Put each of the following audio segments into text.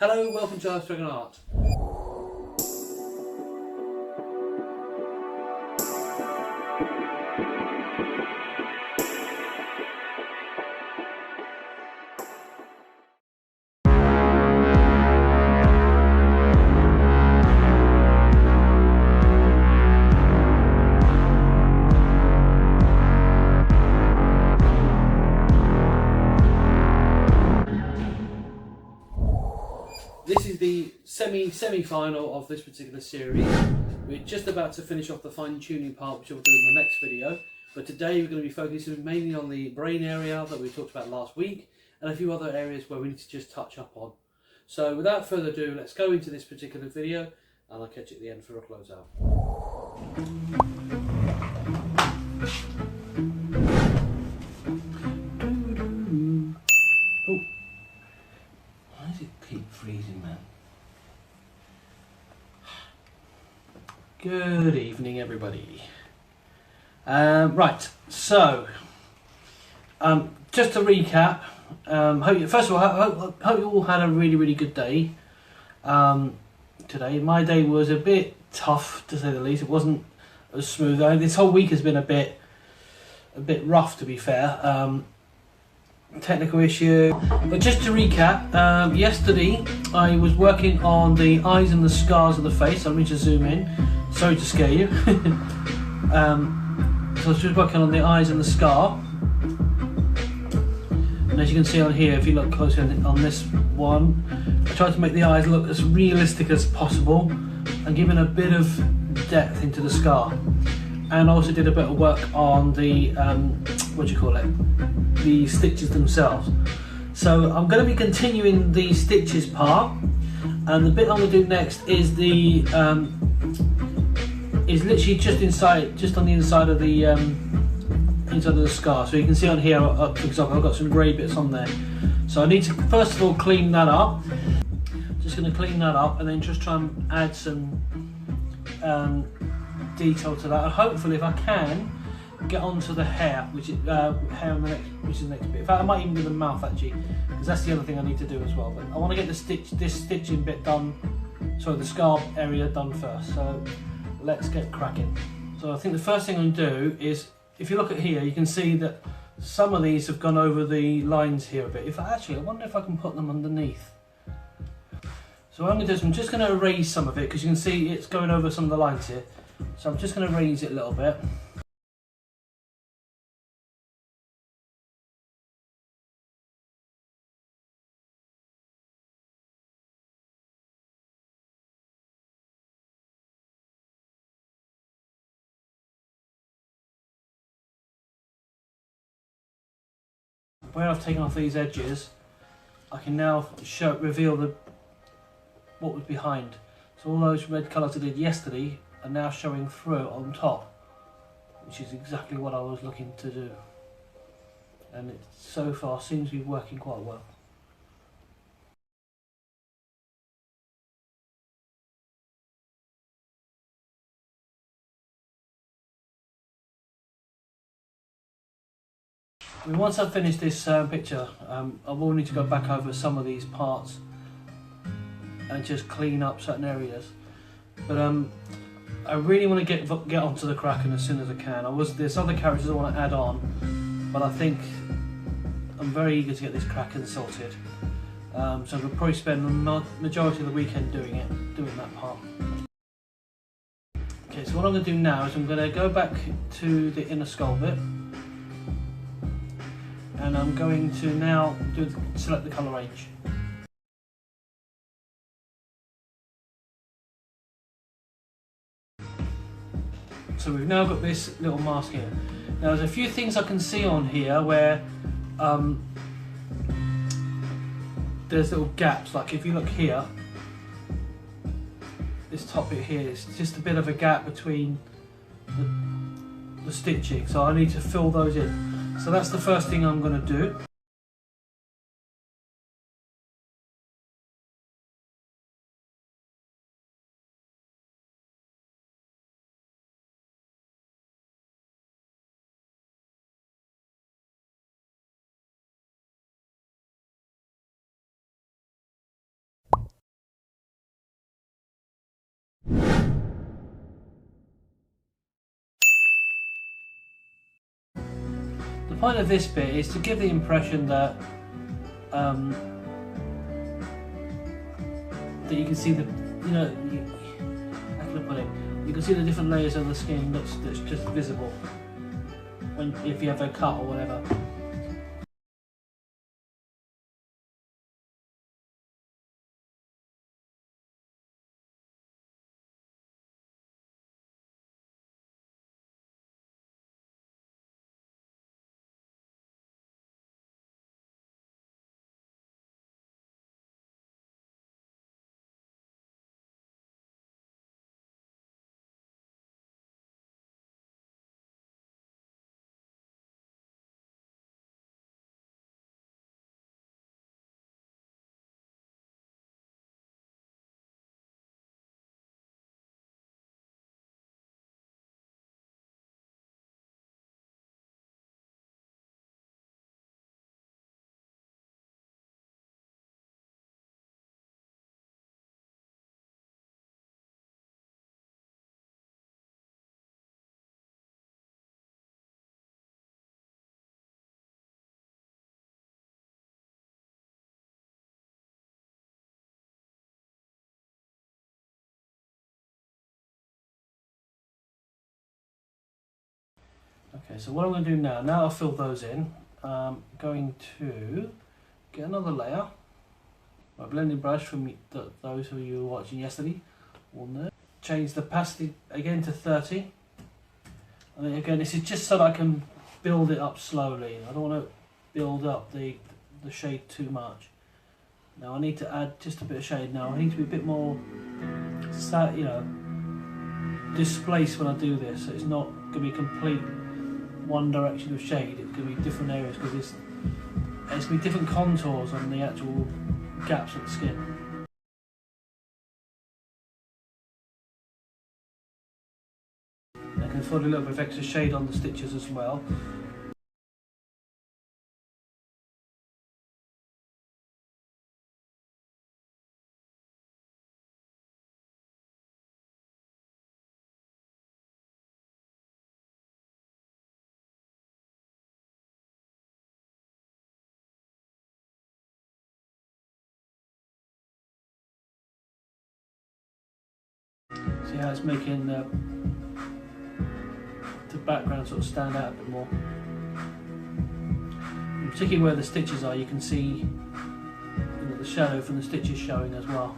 Hello, welcome to ErfDragon Art. This is the semi-final of this particular series. We're just about to finish off the fine-tuning part, which we'll do in the next video. But today we're going to be focusing mainly on the brain area that we talked about last week, and a few other areas where we need to just touch up on. So without further ado, let's go into this particular video, and I'll catch you at the end for a closeout. Freezing, man. Good evening, everybody. Right, so just to recap, first of all, hope you all had a really good day today. My day was a bit tough, to say the least. It wasn't as smooth. This whole week has been a bit rough, to be fair. Technical issue, but just to recap, yesterday I was working on the eyes and the scars of the face. I need to zoom in, sorry to scare you. So I was just working on the eyes and the scar, and as you can see on here, if you look closely on this one, I tried to make the eyes look as realistic as possible and giving a bit of depth into the scar. And I also did a bit of work on the the stitches themselves. So I'm going to be continuing the stitches part, and the bit I'm going to do next is the is literally just on the inside of the scar. So you can see on here, for example, I've got some grey bits on there. So I need to first of all clean that up. Just going to clean that up and then just try and add some detail to that, and hopefully, if I can, get onto the hair, which is the next bit. In fact, I might even do the mouth actually, because that's the other thing I need to do as well. But I want to get this stitching bit done, sorry, the scar area done first. So let's get cracking. So I think the first thing I'm going to do is, if you look at here, you can see that some of these have gone over the lines here a bit. I wonder if I can put them underneath. So what I'm going to do is I'm just going to erase some of it, because you can see it's going over some of the lines here. So I'm just going to raise it a little bit. Where I've taken off these edges, I can now reveal what was behind. So all those red colours I did yesterday are now showing through on top, which is exactly what I was looking to do, and it so far seems to be working quite well. I mean, once I've finished this picture, I will need to go back over some of these parts and just clean up certain areas, but I really want to get onto the Kraken as soon as I can. There's other characters I want to add on, but I think I'm very eager to get this Kraken sorted. So I'm going to probably spend the majority of the weekend doing that part. Okay, so what I'm going to do now is I'm going to go back to the inner skull bit, and I'm going to now select the colour range. So we've now got this little mask here. Now there's a few things I can see on here where there's little gaps. Like if you look here, this top bit here, it's just a bit of a gap between the stitching. So I need to fill those in. So that's the first thing I'm going to do. The point of this bit is to give the impression that that you can see the, you know, how can I put it? You can see the different layers of the skin that's just visible when if you have a cut or whatever. Okay, so what I'm going to do now I've filled those in, I'm going to get another layer. My blending brush from those who you were watching yesterday will know. Change the opacity again to 30. And then again, this is just so that I can build it up slowly. I don't want to build up the shade too much. Now I need to add just a bit of shade now. I need to be a bit more, you know, displaced when I do this. So it's not going to be complete one direction of shade. It's going to be different areas because it's going to be different contours on the actual gaps of the skin. I can afford a little bit of extra shade on the stitches as well. See how it's making the background sort of stand out a bit more. And particularly where the stitches are, you can see, you know, the shadow from the stitches showing as well.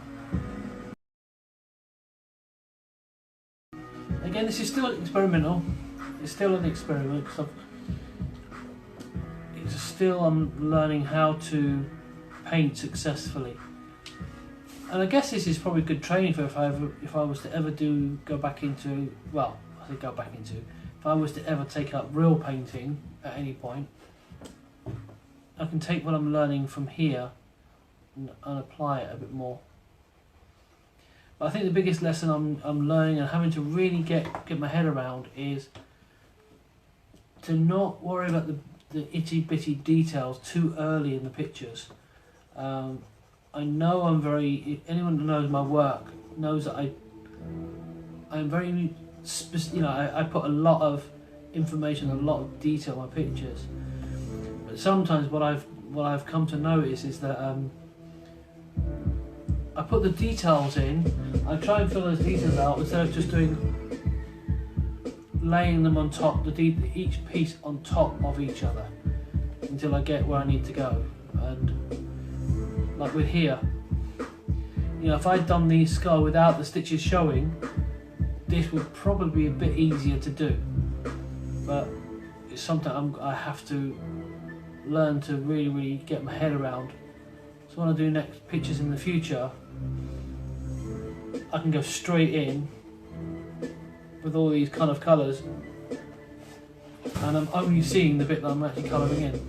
Again, this is still experimental. It's still an experiment because I'm learning how to paint successfully. And I guess this is probably good training for if I was to ever go back into, well, I say go back into, if I was to ever take up real painting at any point, I can take what I'm learning from here and apply it a bit more. But I think the biggest lesson I'm learning and having to really get my head around is to not worry about the itty bitty details too early in the pictures. I know anyone who knows my work knows that I'm very, you know, I put a lot of information, a lot of detail in my pictures. But sometimes what I've come to notice is that I put the details in, I try and fill those details out instead of just laying them on top, each piece on top of each other until I get where I need to go. And like with here, you know, if I'd done the skull without the stitches showing, this would probably be a bit easier to do. But it's something I have to learn to really get my head around. So when I do next pictures in the future, I can go straight in with all these kind of colours, and I'm only seeing the bit that I'm actually colouring in.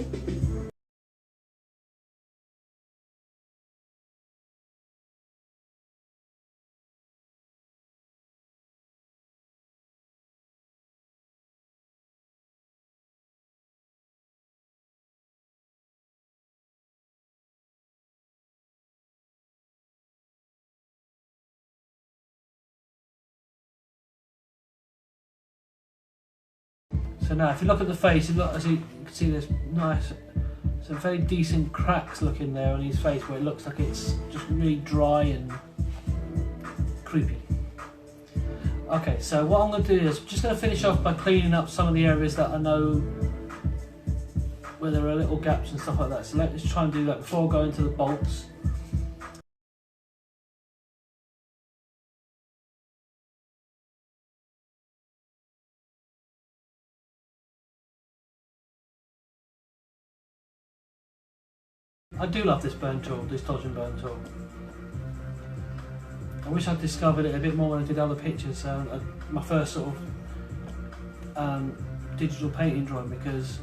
So now if you look at the face, as you can see there's some very decent cracks looking there on his face where it looks like it's just really dry and creepy. Okay, so what I'm going to do is I'm just going to finish off by cleaning up some of the areas that I know where there are little gaps and stuff like that. So let's try and do that before I go into the bolts. I do love this burn tool, this dodge and burn tool. I wish I'd discovered it a bit more when I did other pictures, my first sort of digital painting drawing, because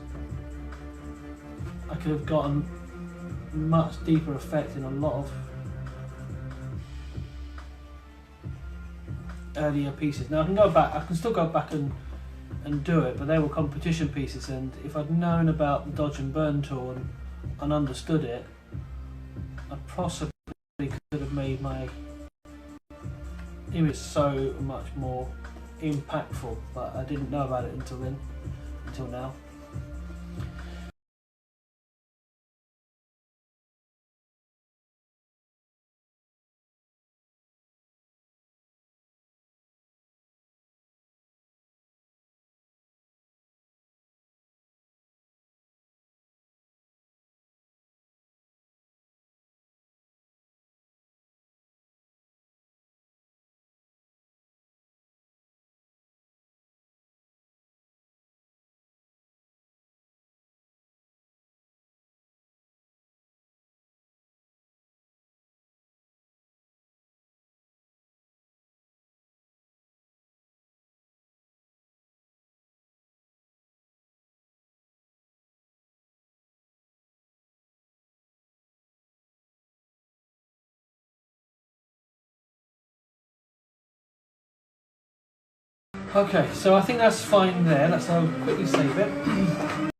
I could have gotten much deeper effect in a lot of earlier pieces. Now I can still go back and do it, but they were competition pieces, and if I'd known about the dodge and burn tool and understood it, I possibly could have made my image so much more impactful, but I didn't know about it until now. Okay, so I think that's fine there. Let's quickly save it.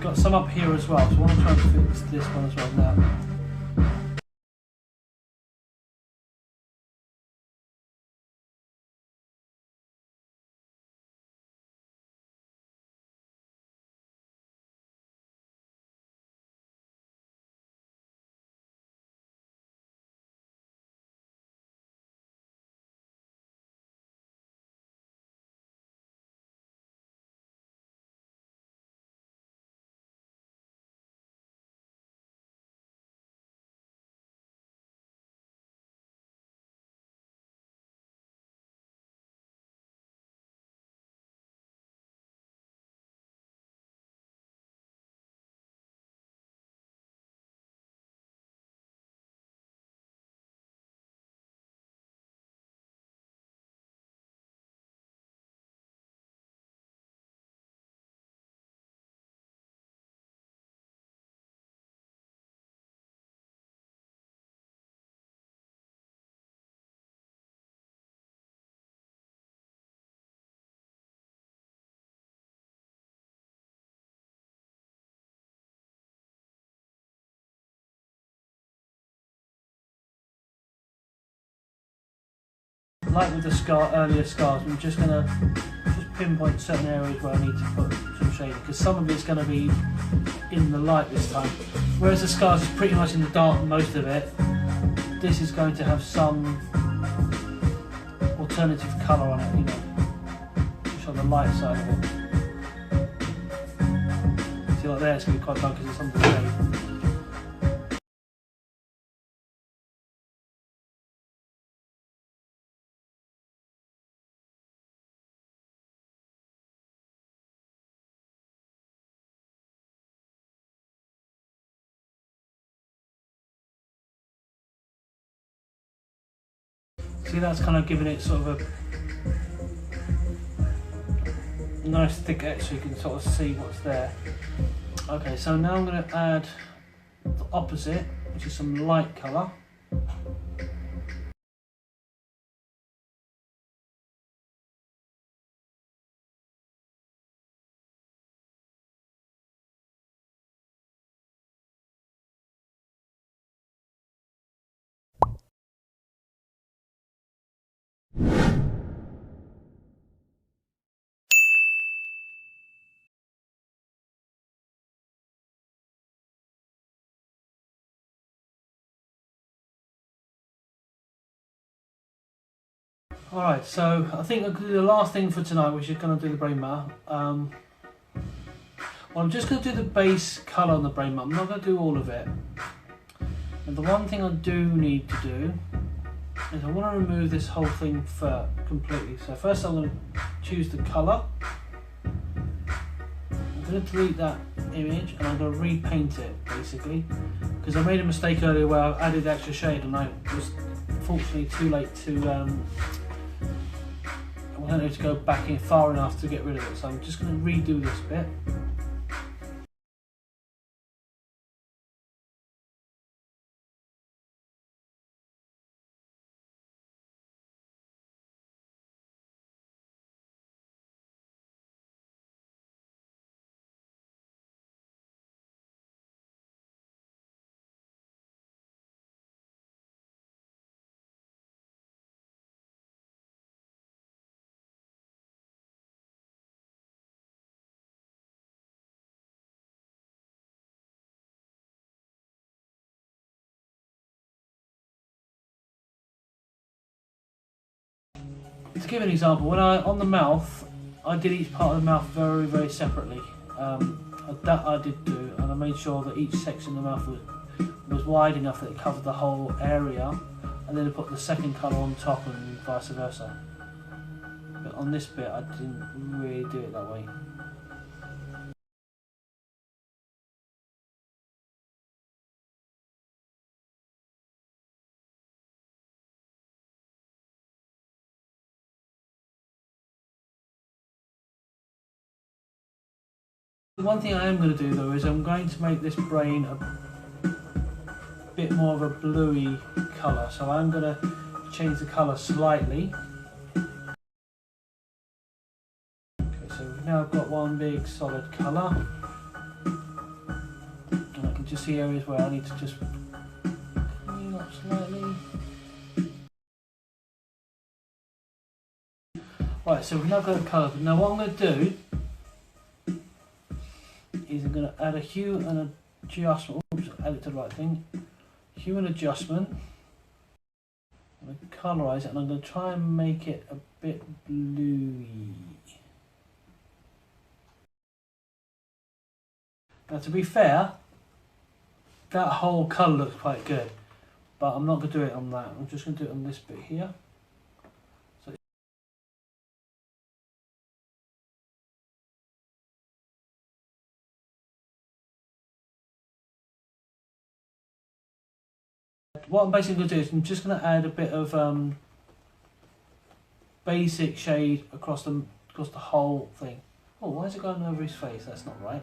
Got some up here as well, so I want to try and fix this one as well now. Like with the earlier scars, I'm just going to pinpoint certain areas where I need to put some shading, because some of it's going to be in the light this time, whereas the scars is pretty much in the dark most of it. This is going to have some alternative colour on it, you know, just on the light side of it. See, like there it's going to be quite dark because it's on the shade. See, that's kind of giving it sort of a nice thick edge so you can sort of see what's there. Okay, so now I'm going to add the opposite, which is some light colour. Alright, so I think the last thing for tonight, we're just going to do the brain matter. Well, I'm just going to do the base colour on the brain matter. I'm not going to do all of it. And the one thing I do need to do is I want to remove this whole thing completely. So first I'm going to choose the colour. I'm going to delete that image and I'm going to repaint it basically, because I made a mistake earlier where I added extra shade and I was fortunately too late to I wasn't able to go back in far enough to get rid of it. So I'm just going to redo this bit. To give an example, when on the mouth, I did each part of the mouth very, very separately. That I did do, and I made sure that each section of the mouth was wide enough that it covered the whole area, and then I put the second colour on top and vice versa. But on this bit, I didn't really do it that way. One thing I am going to do though is I'm going to make this brain a bit more of a bluey colour, so I'm going to change the colour slightly. Okay, so we've now got one big solid colour, and I can just see areas where I need to just clean up slightly. Right, so we've now got a colour. Now what I'm going to do is I'm going to add a hue and adjustment. Oops, add it to the right thing. Hue and adjustment. I'm going to colorise it, and I'm going to try and make it a bit bluey. Now, to be fair, that whole colour looks quite good, but I'm not going to do it on that. I'm just going to do it on this bit here. What I'm basically going to do is I'm just going to add a bit of basic shade across the whole thing. Oh, why is it going over his face? That's not right.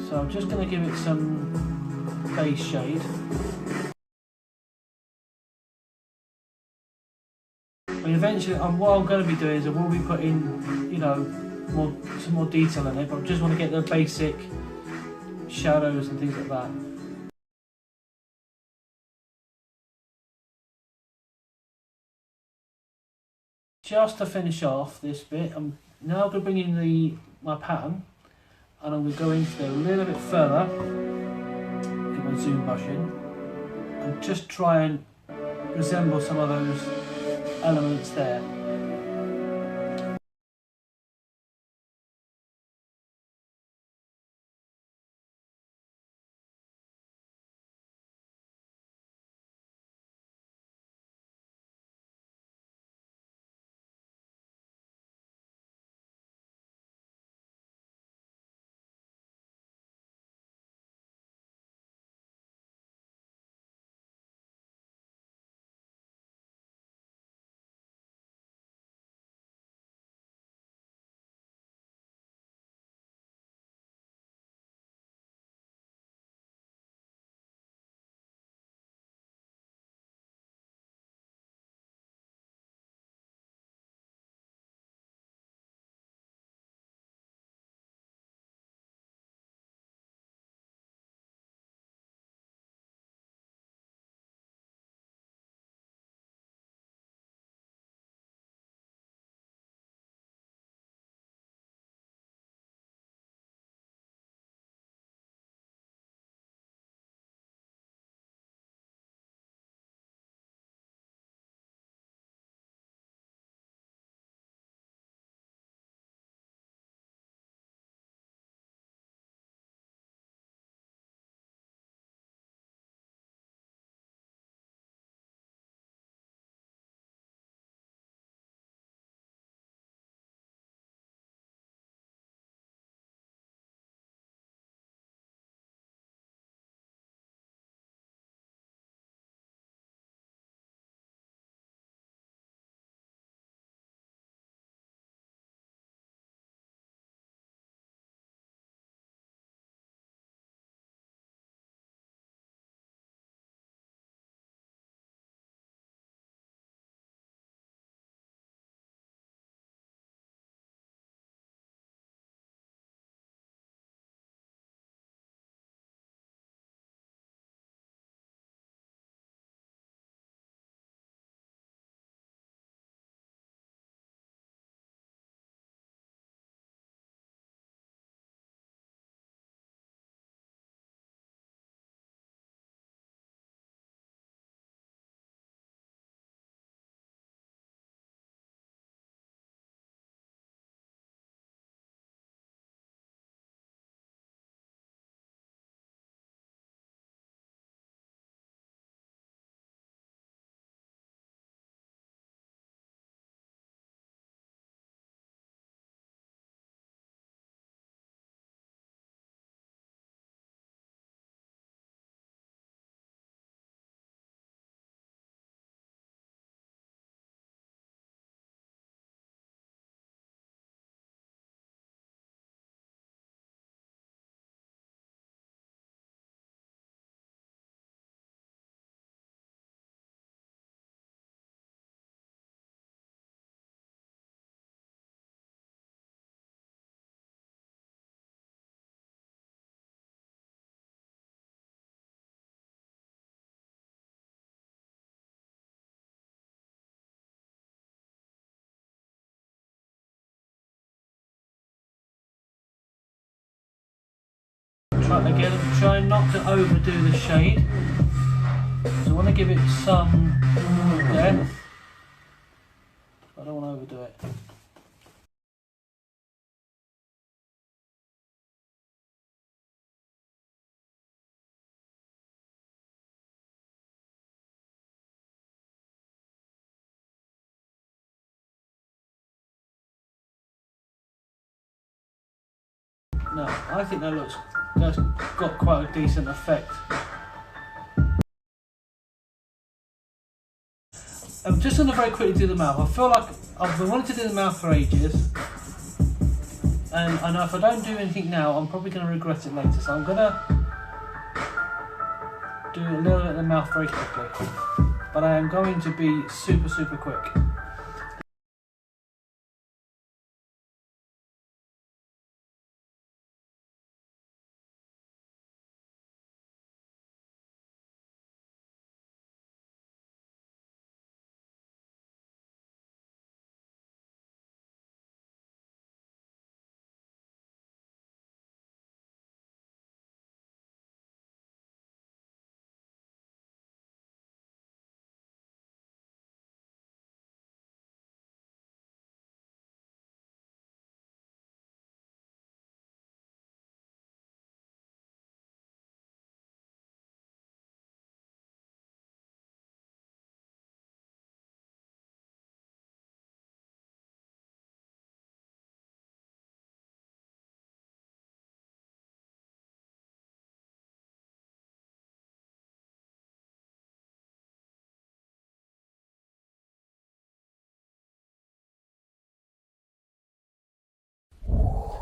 So I'm just going to give it some base shade. But eventually, what I'm going to be doing is I will be putting, you know, some more detail in it. But I just want to get the basic shadows and things like that. Just to finish off this bit, I'm now going to bring in my pattern, and I'm going to go into it a little bit further, get my zoom brush in, and just try and resemble some of those elements there. But again, I'm trying not to overdo the shade. So I want to give it some depth. I don't want to overdo it. No, I think that's got quite a decent effect. I'm just going to very quickly do the mouth. I feel like I've been wanting to do the mouth for ages, and I know if I don't do anything now, I'm probably going to regret it later. So I'm going to do a little bit of the mouth very quickly, but I am going to be super quick.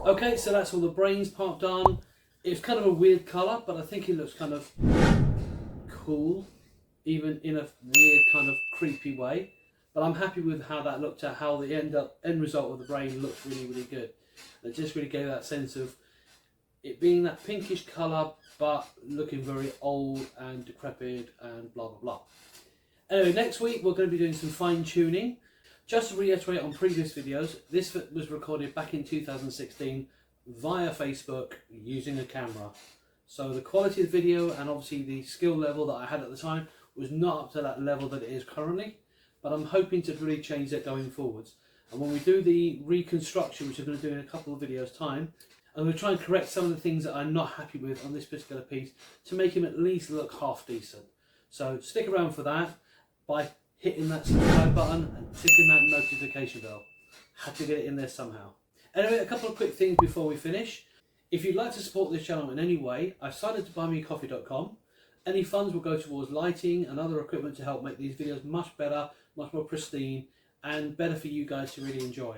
Okay, so that's all the brains part done. It's kind of a weird colour, but I think it looks kind of cool, even in a weird kind of creepy way. But I'm happy with how that looked at, how the end result of the brain looks really good. It just really gave that sense of it being that pinkish colour, but looking very old and decrepit and blah blah blah. Anyway, next week we're going to be doing some fine tuning. Just to reiterate on previous videos, this was recorded back in 2016 via Facebook using a camera. So the quality of the video and obviously the skill level that I had at the time was not up to that level that it is currently, but I'm hoping to really change that going forwards. And when we do the reconstruction, which I'm going to do in a couple of videos time, I'm going to try and correct some of the things that I'm not happy with on this particular piece to make him at least look half decent. So stick around for that by hitting that subscribe button and ticking that notification bell. Had to get it in there somehow. Anyway, a couple of quick things before we finish. If you'd like to support this channel in any way, I've signed to buymeacoffee.com. Any funds will go towards lighting and other equipment to help make these videos much better, much more pristine, and better for you guys to really enjoy.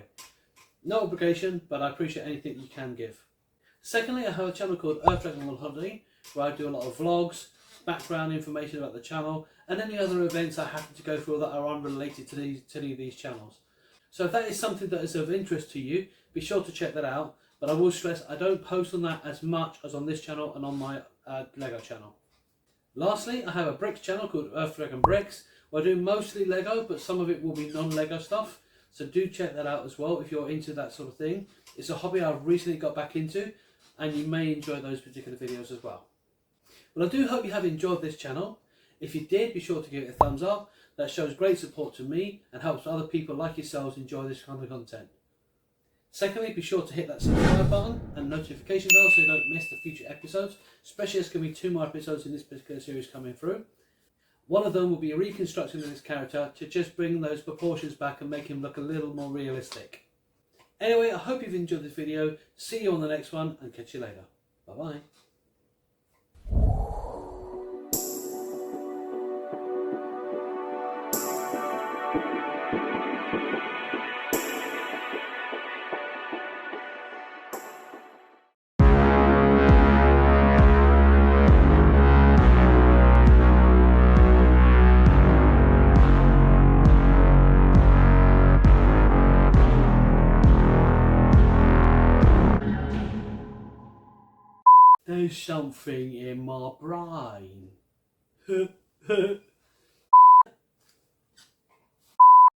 No obligation, but I appreciate anything you can give. Secondly, I have a channel called ErfDragon on Holiday, where I do a lot of vlogs, background information about the channel, and any other events I happen to go through that are unrelated to any of these channels. So if that is something that is of interest to you, be sure to check that out. But I will stress I don't post on that as much as on this channel and on my Lego channel. Lastly, I have a bricks channel called ErfDragon Bricks, where I do mostly Lego, but some of it will be non-Lego stuff. So do check that out as well if you're into that sort of thing. It's a hobby I've recently got back into, and you may enjoy those particular videos as well. Well, I do hope you have enjoyed this channel. If you did, be sure to give it a thumbs up. That shows great support to me and helps other people like yourselves enjoy this kind of content. Secondly, be sure to hit that subscribe button and notification bell so you don't miss the future episodes, especially as there can be 2 more episodes in this particular series coming through. One of them will be a reconstruction of this character to just bring those proportions back and make him look a little more realistic. Anyway, I hope you've enjoyed this video. See you on the next one and catch you later. Bye bye. There's something in my brain.